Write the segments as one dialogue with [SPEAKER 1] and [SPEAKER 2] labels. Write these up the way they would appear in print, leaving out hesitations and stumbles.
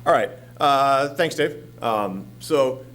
[SPEAKER 1] All right. Thanks, Dave. So,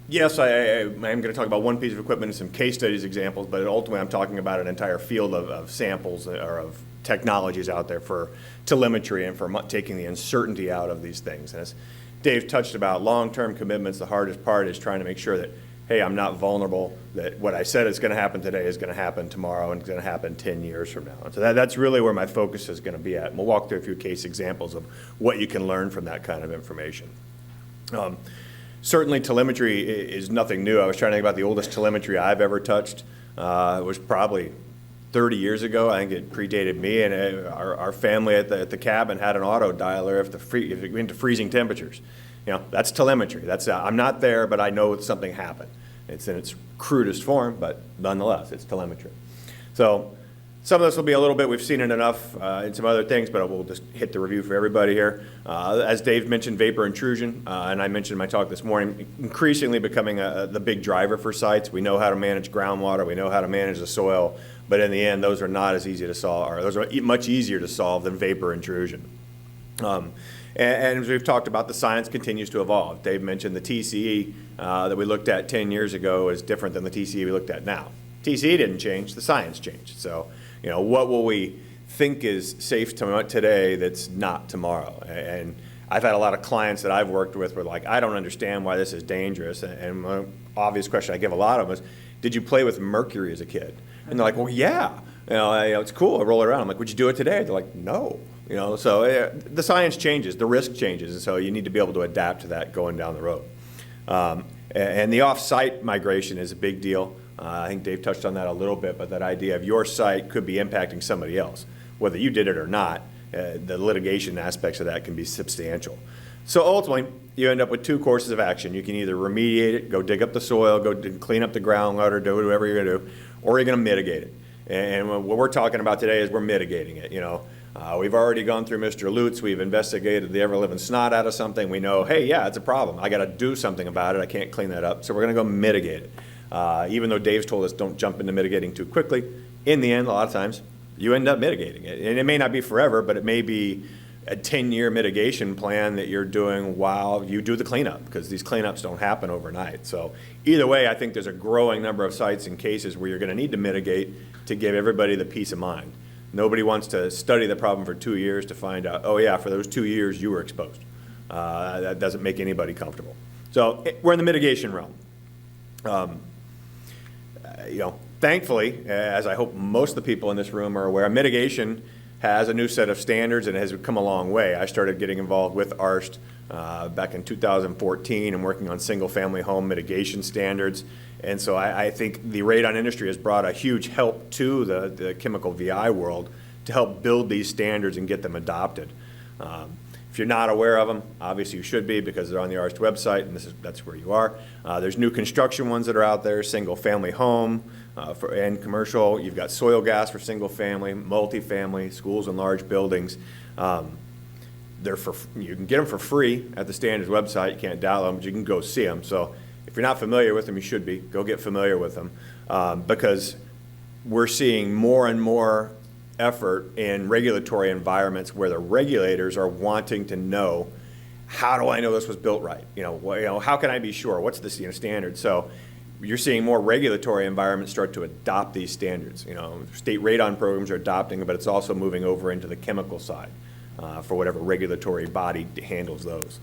[SPEAKER 1] yes, I am going to talk about one piece of equipment and some case studies examples, but ultimately I'm talking about an entire field of samples or of technologies out there for telemetry and for taking the uncertainty out of these things. And as Dave touched about long-term commitments, the hardest part is trying to make sure that, hey, I'm not vulnerable, that what I said is going to happen today is going to happen tomorrow and it's going to happen 10 years from now. And so that's really where my focus is going to be at. And we'll walk through a few case examples of what you can learn from that kind of information. Certainly telemetry is nothing new. I was trying to think about the oldest telemetry I've ever touched. It was probably 30 years ago. I think it predated me, and our family at the cabin had an auto dialer if it went to freezing temperatures. That's telemetry. That's I'm not there, but I know something happened. It's in its crudest form, but nonetheless, it's telemetry. So some of this will be a little bit, we've seen it enough in some other things, but we'll just hit the review for everybody here. As Dave mentioned, vapor intrusion, and I mentioned in my talk this morning, increasingly becoming the big driver for sites. We know how to manage groundwater, we know how to manage the soil, but in the end, those are not as easy to solve, or those are much easier to solve than vapor intrusion. And as we've talked about, the science continues to evolve. Dave mentioned the TCE that we looked at 10 years ago is different than the TCE we looked at now. TCE didn't change, the science changed. So, what will we think is safe today that's not tomorrow? And I've had a lot of clients that I've worked with were like, I don't understand why this is dangerous. And one obvious question I give a lot of them is, did you play with mercury as a kid? And they're like, well, yeah. It's cool, I roll it around. I'm like, would you do it today? They're like, no. So the science changes, the risk changes, and so you need to be able to adapt to that going down the road. And the off-site migration is a big deal. I think Dave touched on that a little bit, but that idea of your site could be impacting somebody else. Whether you did it or not, the litigation aspects of that can be substantial. So ultimately, you end up with two courses of action. You can either remediate it, go dig up the soil, go clean up the groundwater, do whatever you're going to do, or you're going to mitigate it. And what we're talking about today is we're mitigating it. We've already gone through Mr. Lutz. We've investigated the ever-living snot out of something. We know, hey, yeah, it's a problem. I got to do something about it. I can't clean that up. So we're going to go mitigate it. Even though Dave's told us don't jump into mitigating too quickly, in the end, a lot of times, you end up mitigating it. And it may not be forever, but it may be a 10-year mitigation plan that you're doing while you do the cleanup, because these cleanups don't happen overnight. So either way, I think there's a growing number of sites and cases where you're going to need to mitigate to give everybody the peace of mind. Nobody wants to study the problem for 2 years to find out, oh yeah, for those 2 years you were exposed. That doesn't make anybody comfortable. So we're in the mitigation realm. Thankfully, as I hope most of the people in this room are aware, mitigation has a new set of standards and has come a long way. I started getting involved with ARST back in 2014 and working on single-family home mitigation standards. And so I think the radon industry has brought a huge help to the chemical VI world to help build these standards and get them adopted. If you're not aware of them, obviously you should be, because they're on the ARST website, and that's where you are. There's new construction ones that are out there, single-family home and commercial. You've got soil gas for single-family, multifamily, schools and large buildings. You can get them for free at the standards website. You can't download them, but you can go see them. So if you're not familiar with them, you should be. Go get familiar with them, because we're seeing more and more effort in regulatory environments where the regulators are wanting to know, how do I know this was built right? How can I be sure? What's the standard? So you're seeing more regulatory environments start to adopt these standards. State radon programs are adopting them, but it's also moving over into the chemical side for whatever regulatory body handles those.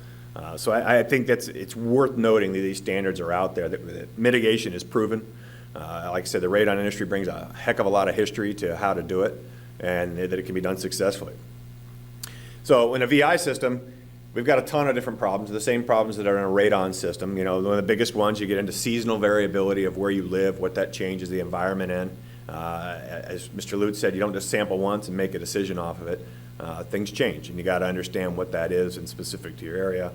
[SPEAKER 1] So I think it's worth noting that these standards are out there, that mitigation is proven. Like I said, the radon industry brings a heck of a lot of history to how to do it, and that it can be done successfully. So in a VI system, we've got a ton of different problems, the same problems that are in a radon system. One of the biggest ones, you get into seasonal variability of where you live, what that changes the environment in. As Mr. Lutz said, you don't just sample once and make a decision off of it. Things change, and you got to understand what that is and specific to your area.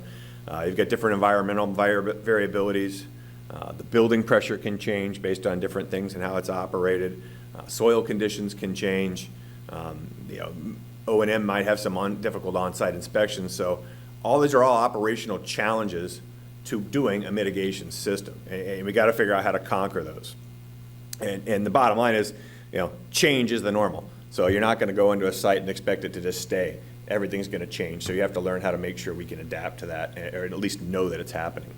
[SPEAKER 1] You've got different environmental variabilities. The building pressure can change based on different things and how it's operated. Soil conditions can change. O&M might have some difficult on-site inspections. So these are all operational challenges to doing a mitigation system, and we got to figure out how to conquer those. And the bottom line is, change is the normal. So you're not going to go into a site and expect it to just stay. everything's going to change. So you have to learn how to make sure we can adapt to that, or at least know that it's happening.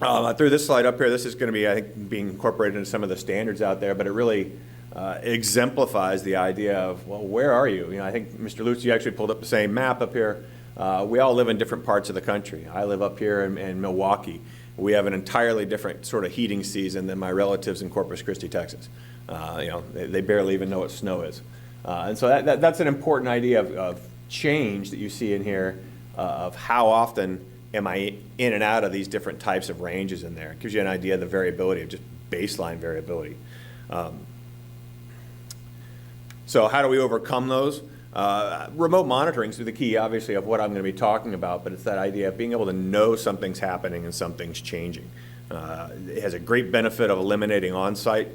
[SPEAKER 1] I threw this slide up here. This is going to be, I think, being incorporated into some of the standards out there, but it really exemplifies the idea of, well, where are you? You know, I think Mr. Lutz, you actually pulled up the same map up here. We all live in different parts of the country. I live up here in Milwaukee. We have an entirely different sort of heating season than my relatives in Corpus Christi, Texas. You know, they barely even know what snow is. And so that's an important idea of change that you see in here, of how often am I in and out of these different types of ranges in there. It gives you an idea of the variability, of just baseline variability. So how do we overcome those? Remote monitoring is the key, obviously, of what I'm going to be talking about, but it's that idea of being able to know something's happening and something's changing. It has a great benefit of eliminating on-site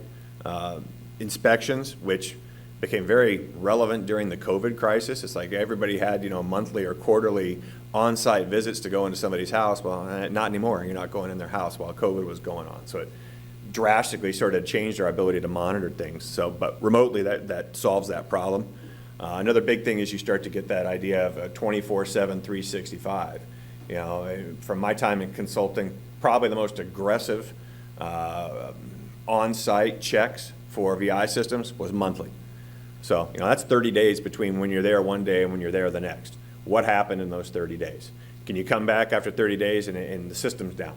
[SPEAKER 1] inspections, which became very relevant during the COVID crisis. It's like everybody had, you know, monthly or quarterly on-site visits to go into somebody's house. Well, not anymore. You're not going in their house while COVID was going on. So it drastically sort of changed our ability to monitor things. So, but remotely, that solves that problem. Another big thing is you start to get that idea of a 24/7, 365. You know, from my time in consulting, probably the most aggressive on-site checks for VI systems was monthly. So, you know, that's 30 days between when you're there one day and when you're there the next. What happened in those 30 days? Can you come back after 30 days and the system's down?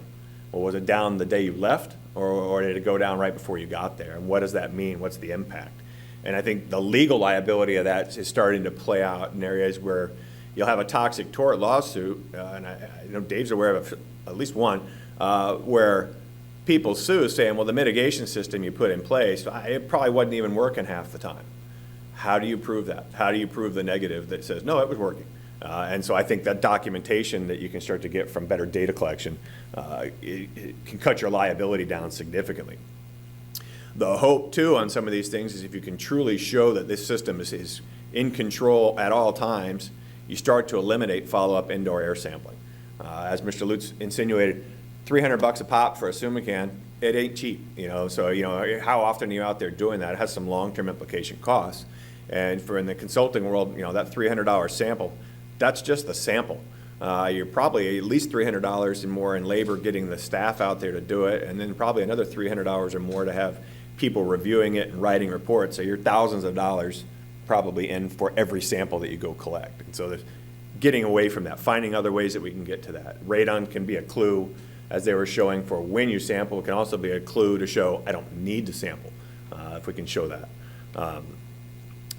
[SPEAKER 1] Well, was it down the day you left, or did it go down right before you got there? And what does that mean? What's the impact? And I think the legal liability of that is starting to play out in areas where you'll have a toxic tort lawsuit, and I know Dave's aware of at least one, where people sue saying, well, the mitigation system you put in place, it probably wasn't even working half the time. How do you prove that? How do you prove the negative that says, no, it was working? And so I think that documentation that you can start to get from better data collection, it can cut your liability down significantly. The hope, too, on some of these things is if you can truly show that this system is in control at all times, you start to eliminate follow-up indoor air sampling. As Mr. Lutz insinuated, $300 a pop for a Sumican, it ain't cheap, you know. So, you know, how often are you out there doing that? It has some long-term implication costs. And for in the consulting world, you know, that $300 sample, that's just the sample. You're probably at least $300 and more in labor getting the staff out there to do it, and then probably another $300 or more to have people reviewing it and writing reports. So you're thousands of dollars probably in for every sample that you go collect. And so there's getting away from that, finding other ways that we can get to that. Radon can be a clue, as they were showing, for when you sample. It can also be a clue to show I don't need to sample, if we can show that.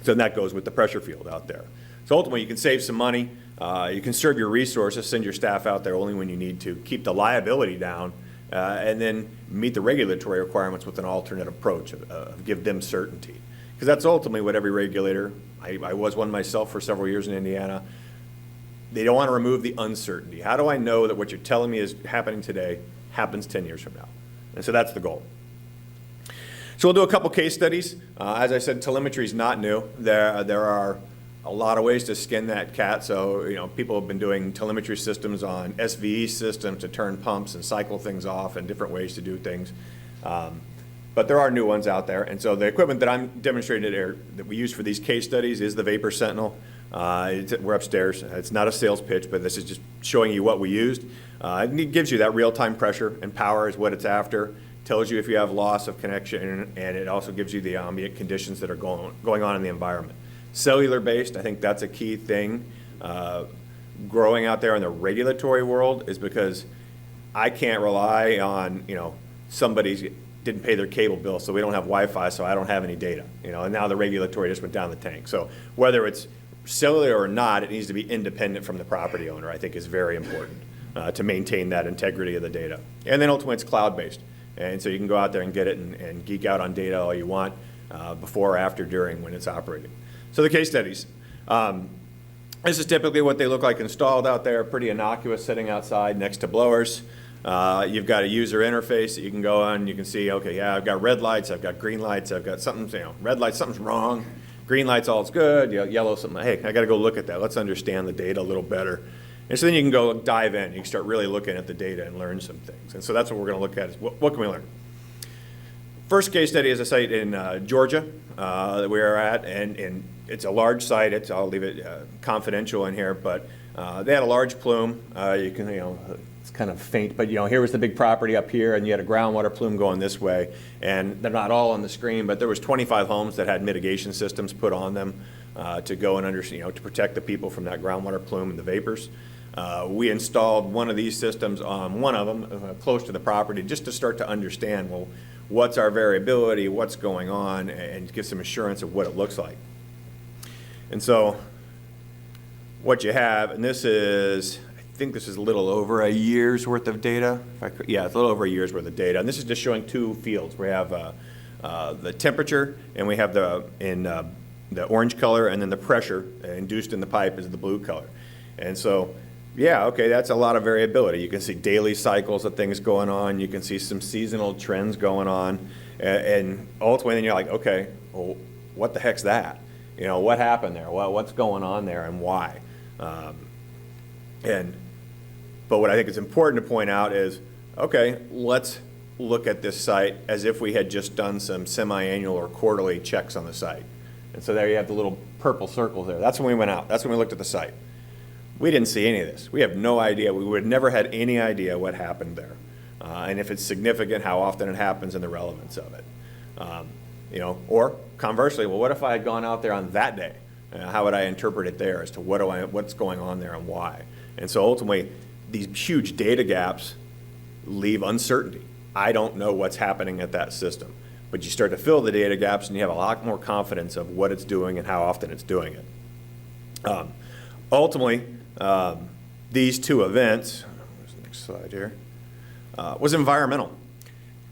[SPEAKER 1] So that goes with the pressure field out there. So ultimately, you can save some money. You conserve your resources, send your staff out there only when you need to, keep the liability down, and then meet the regulatory requirements with an alternate approach, give them certainty. Because that's ultimately what every regulator, I was one myself for several years in Indiana, they don't want to remove the uncertainty. How do I know that what you're telling me is happening today happens 10 years from now? And so that's the goal. So we'll do a couple case studies. As I said, telemetry is not new. There are a lot of ways to skin that cat. So, you know, people have been doing telemetry systems on SVE systems to turn pumps and cycle things off, and different ways to do things. But there are new ones out there. And so the equipment that I'm demonstrating here that we use for these case studies is the Vapor Sentinel. We're upstairs. It's not a sales pitch, but this is just showing you what we used. It gives you that real-time pressure and power is what it's after. Tells you if you have loss of connection, and it also gives you the ambient conditions that are going on in the environment. Cellular-based, I think that's a key thing. Growing out there in the regulatory world is because I can't rely on, you know, somebody didn't pay their cable bill, so we don't have Wi-Fi, so I don't have any data. You know, and now the regulatory just went down the tank. So whether it's cellular or not, it needs to be independent from the property owner, I think is very important to maintain that integrity of the data. And then ultimately it's cloud-based. And so you can go out there and get it and geek out on data all you want before, after, during, when it's operating. So the case studies. This is typically what they look like installed out there, pretty innocuous, sitting outside next to blowers. You've got a user interface that you can go on. You can see, okay, yeah, I've got red lights, I've got green lights, I've got something, you know, red lights, something's wrong. Green lights, all's good. Yellow, something, hey, I got to go look at that. Let's understand the data a little better. And so then you can go dive in. You can start really looking at the data and learn some things. And so that's what we're going to look at is what can we learn? First case study is a site in Georgia that we are at, and it's a large site. I'll leave it confidential in here, but they had a large plume. You can, it's kind of faint, but here was the big property up here, and you had a groundwater plume going this way, and they're not all on the screen, but there was 25 homes that had mitigation systems put on them to go and to protect the people from that groundwater plume and the vapors. We installed one of these systems on one of them close to the property just to start to understand, well, what's our variability, what's going on, and give some assurance of what it looks like. And so what you have, and this is, I think this is a little over a year's worth of data. Yeah, it's a little over a year's worth of data. And this is just showing two fields. We have the temperature, and we have the orange color, and then the pressure induced in the pipe is the blue color. And so, yeah, okay, that's a lot of variability. You can see daily cycles of things going on. You can see some seasonal trends going on. And ultimately, then you're like, okay, well, what the heck's that? What happened there? What's going on there, and why? But what I think is important to point out is, okay, let's look at this site as if we had just done some semi-annual or quarterly checks on the site. And so there you have the little purple circles there. That's when we went out. That's when we looked at the site. We didn't see any of this. We have no idea. We would have never had any idea what happened there. And if it's significant, how often it happens, and the relevance of it. Or conversely, well, what if I had gone out there on that day? How would I interpret it there as to what's going on there and why? And so ultimately, these huge data gaps leave uncertainty. I don't know what's happening at that system. But you start to fill the data gaps, and you have a lot more confidence of what it's doing and how often it's doing it. Ultimately, these two events, where's the next slide here, was environmental.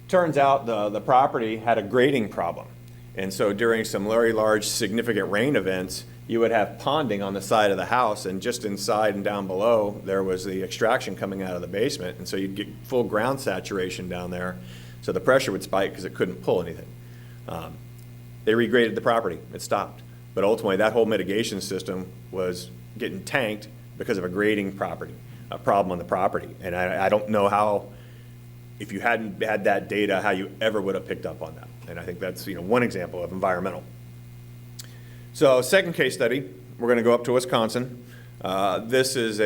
[SPEAKER 1] Turns out the property had a grading problem. And so during some very large, significant rain events, you would have ponding on the side of the house, and just inside and down below, there was the extraction coming out of the basement. And so you'd get full ground saturation down there. So the pressure would spike because it couldn't pull anything. They regraded the property. It stopped. But ultimately, that whole mitigation system was getting tanked because of a grading problem on the property. And I don't know how, if you hadn't had that data, how you ever would have picked up on that. And I think that's one example of environmental. So second case study, we're going to go up to Wisconsin. This is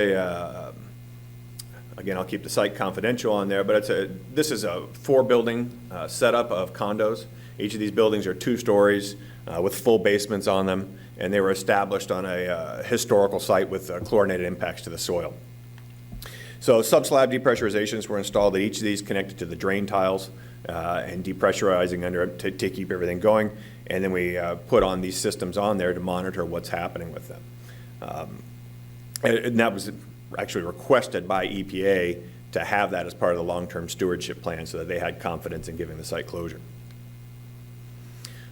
[SPEAKER 1] again, I'll keep the site confidential on there, but this is a 4-building setup of condos. Each of these buildings are 2 stories with full basements on them, and they were established on a historical site with chlorinated impacts to the soil. So subslab depressurizations were installed at each of these, connected to the drain tiles and depressurizing under it to keep everything going. And then we put on these systems on there to monitor what's happening with them. And that was actually requested by EPA to have that as part of the long-term stewardship plan so that they had confidence in giving the site closure.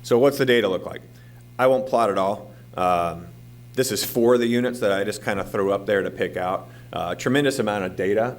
[SPEAKER 1] So what's the data look like? I won't plot it all. This is 4 of the units that I just kind of threw up there to pick out. Tremendous amount of data.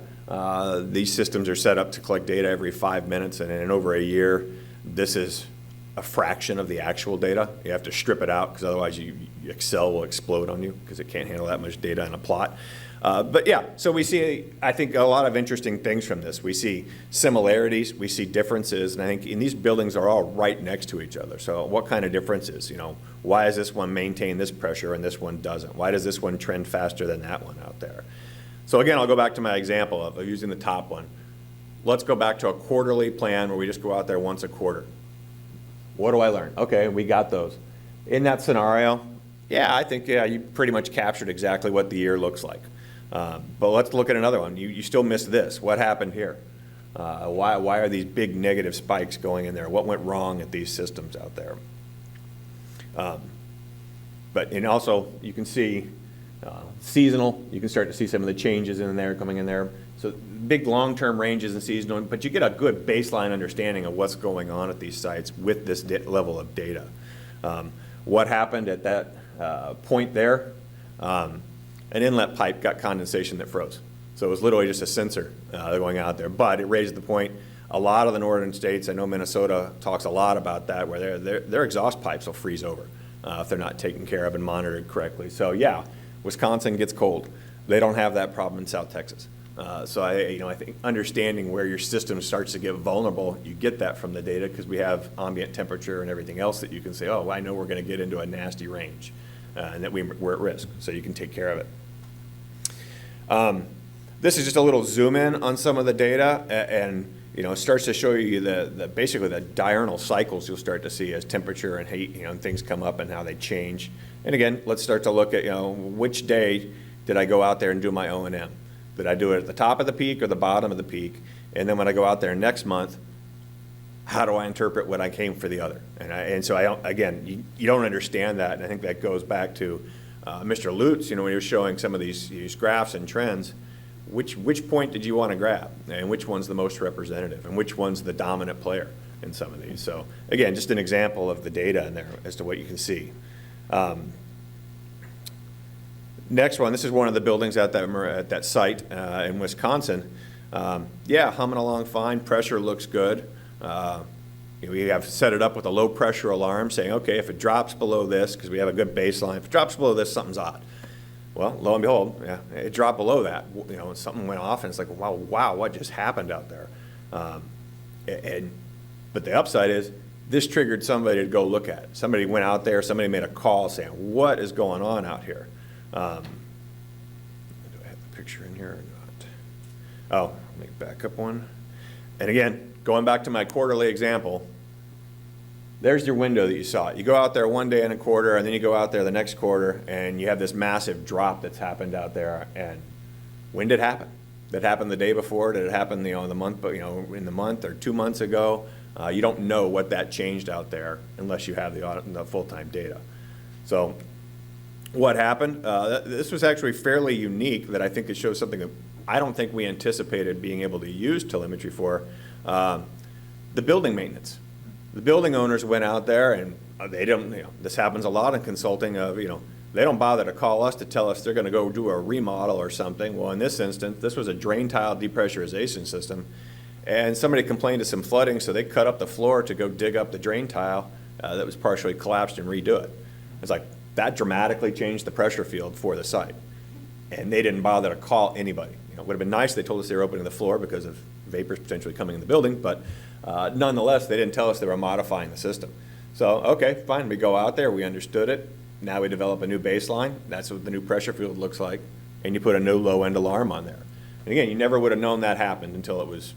[SPEAKER 1] These systems are set up to collect data every 5 minutes, and in over a year, this is a fraction of the actual data. You have to strip it out because otherwise Excel will explode on you because it can't handle that much data in a plot. But yeah, so we see, I think, a lot of interesting things from this. We see similarities, we see differences, and I think these buildings are all right next to each other. So what kind of differences? Why does this one maintain this pressure and this one doesn't? Why does this one trend faster than that one out there? So again, I'll go back to my example of using the top one. Let's go back to a quarterly plan where we just go out there once a quarter. What do I learn? Okay, we got those. In that scenario, yeah, I think, you pretty much captured exactly what the year looks like. But let's look at another one. You still missed this. What happened here? Why are these big negative spikes going in there? What went wrong at these systems out there? And also, you can see seasonal. You can start to see some of the changes in there coming in there. So big long-term ranges in seasonal, but you get a good baseline understanding of what's going on at these sites with this level of data. What happened at that point there? An inlet pipe got condensation that froze. So it was literally just a sensor going out there, but it raised the point. A lot of the northern states, I know Minnesota talks a lot about that, where their exhaust pipes will freeze over if they're not taken care of and monitored correctly. So yeah, Wisconsin gets cold. They don't have that problem in South Texas. I think understanding where your system starts to get vulnerable, you get that from the data because we have ambient temperature and everything else that you can say, oh, I know we're going to get into a nasty range and that we're at risk, so you can take care of it. This is just a little zoom in on some of the data, and it starts to show you basically the diurnal cycles you'll start to see as temperature and heat, and things come up and how they change. And again, let's start to look at, which day did I go out there and do my O&M? Did I do it at the top of the peak or the bottom of the peak? And then when I go out there next month, how do I interpret when I came for the other? And so you don't understand that, and I think that goes back to Mr. Lutz, when he was showing some of these graphs and trends. Which point did you want to grab, and which one's the most representative, and which one's the dominant player in some of these? So again, just an example of the data in there as to what you can see. Next one, this is one of the buildings at that site in Wisconsin. Humming along fine, pressure looks good. We have set it up with a low pressure alarm saying, okay, if it drops below this, because we have a good baseline, if it drops below this, something's odd. Well, lo and behold, it dropped below that. Something went off, and it's like, wow, what just happened out there? But the upside is, this triggered somebody to go look at it. Somebody went out there, somebody made a call saying, what is going on out here? Do I have the picture in here or not? Oh, let me back up one. And again, going back to my quarterly example, there's your window that you saw. You go out there one day in a quarter, and then you go out there the next quarter, and you have this massive drop that's happened out there. And when did it happen? Did it happen the day before? Did it happen, in the month, in the month or 2 months ago? You don't know what that changed out there unless you have the full-time data. So what happened? This was actually fairly unique, that I think it shows something that I don't think we anticipated being able to use telemetry for. The building maintenance. The building owners went out there, and they don't, this happens a lot in consulting of, they don't bother to call us to tell us they're going to go do a remodel or something. Well, in this instance, this was a drain tile depressurization system, and somebody complained of some flooding, so they cut up the floor to go dig up the drain tile that was partially collapsed and redo it. It's like, that dramatically changed the pressure field for the site, and they didn't bother to call anybody. It would have been nice if they told us they were opening the floor because of vapors potentially coming in the building, but nonetheless, they didn't tell us they were modifying the system. So, okay, fine, we go out there, we understood it. Now we develop a new baseline. That's what the new pressure field looks like, and you put a new low-end alarm on there. And again, you never would have known that happened until it was,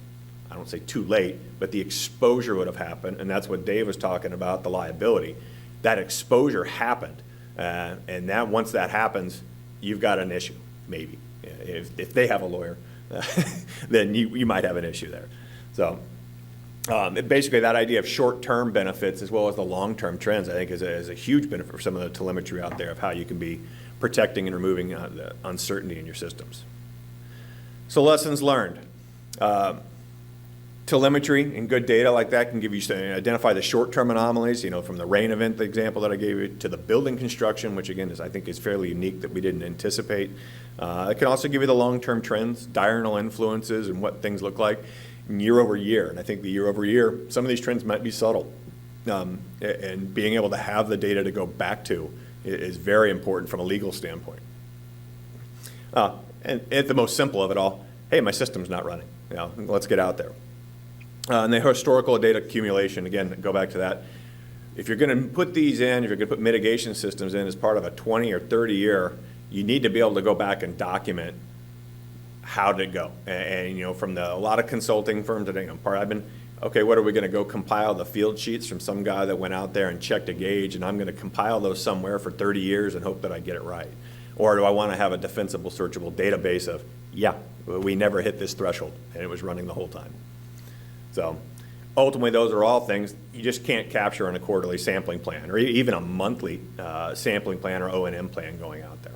[SPEAKER 1] I don't say too late, but the exposure would have happened, and that's what Dave was talking about, the liability. That exposure happened, and that once that happens, you've got an issue, maybe. If they have a lawyer, then you might have an issue there. So basically that idea of short-term benefits as well as the long-term trends, I think is a huge benefit for some of the telemetry out there of how you can be protecting and removing the uncertainty in your systems. So lessons learned. Telemetry and good data like that can give you, identify the short-term anomalies, from the rain event, the example that I gave you, to the building construction, which again I think is fairly unique that we didn't anticipate. It can also give you the long-term trends, diurnal influences, and what things look like year over year. And I think the year over year, some of these trends might be subtle. And being able to have the data to go back to is very important from a legal standpoint. And at the most simple of it all, hey, my system's not running. Let's get out there. And the historical data accumulation, again, go back to that. If you're going to put these in, if you're going to put mitigation systems in as part of a 20 or 30 year, you need to be able to go back and document how did it go. And from a lot of consulting firms that I've been, okay, what are we going to go compile the field sheets from some guy that went out there and checked a gauge, and I'm going to compile those somewhere for 30 years and hope that I get it right? Or do I want to have a defensible, searchable database of, we never hit this threshold, and it was running the whole time? So ultimately, those are all things you just can't capture in a quarterly sampling plan or even a monthly sampling plan or O&M plan going out there.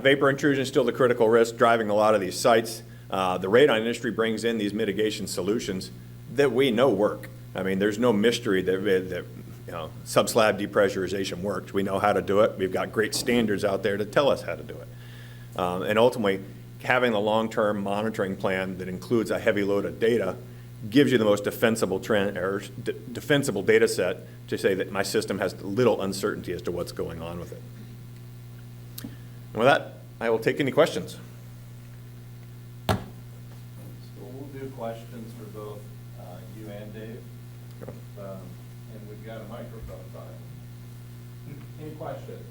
[SPEAKER 1] Vapor intrusion is still the critical risk driving a lot of these sites. The radon industry brings in these mitigation solutions that we know work. I mean, there's no mystery that subslab depressurization works. We know how to do it. We've got great standards out there to tell us how to do it. And ultimately, having a long-term monitoring plan that includes a heavy load of data gives you the most defensible defensible data set to say that my system has little uncertainty as to what's going on with it. And with that, I will take any questions.
[SPEAKER 2] So we'll do questions for both you and Dave. And we've got a microphone, Todd. Any questions?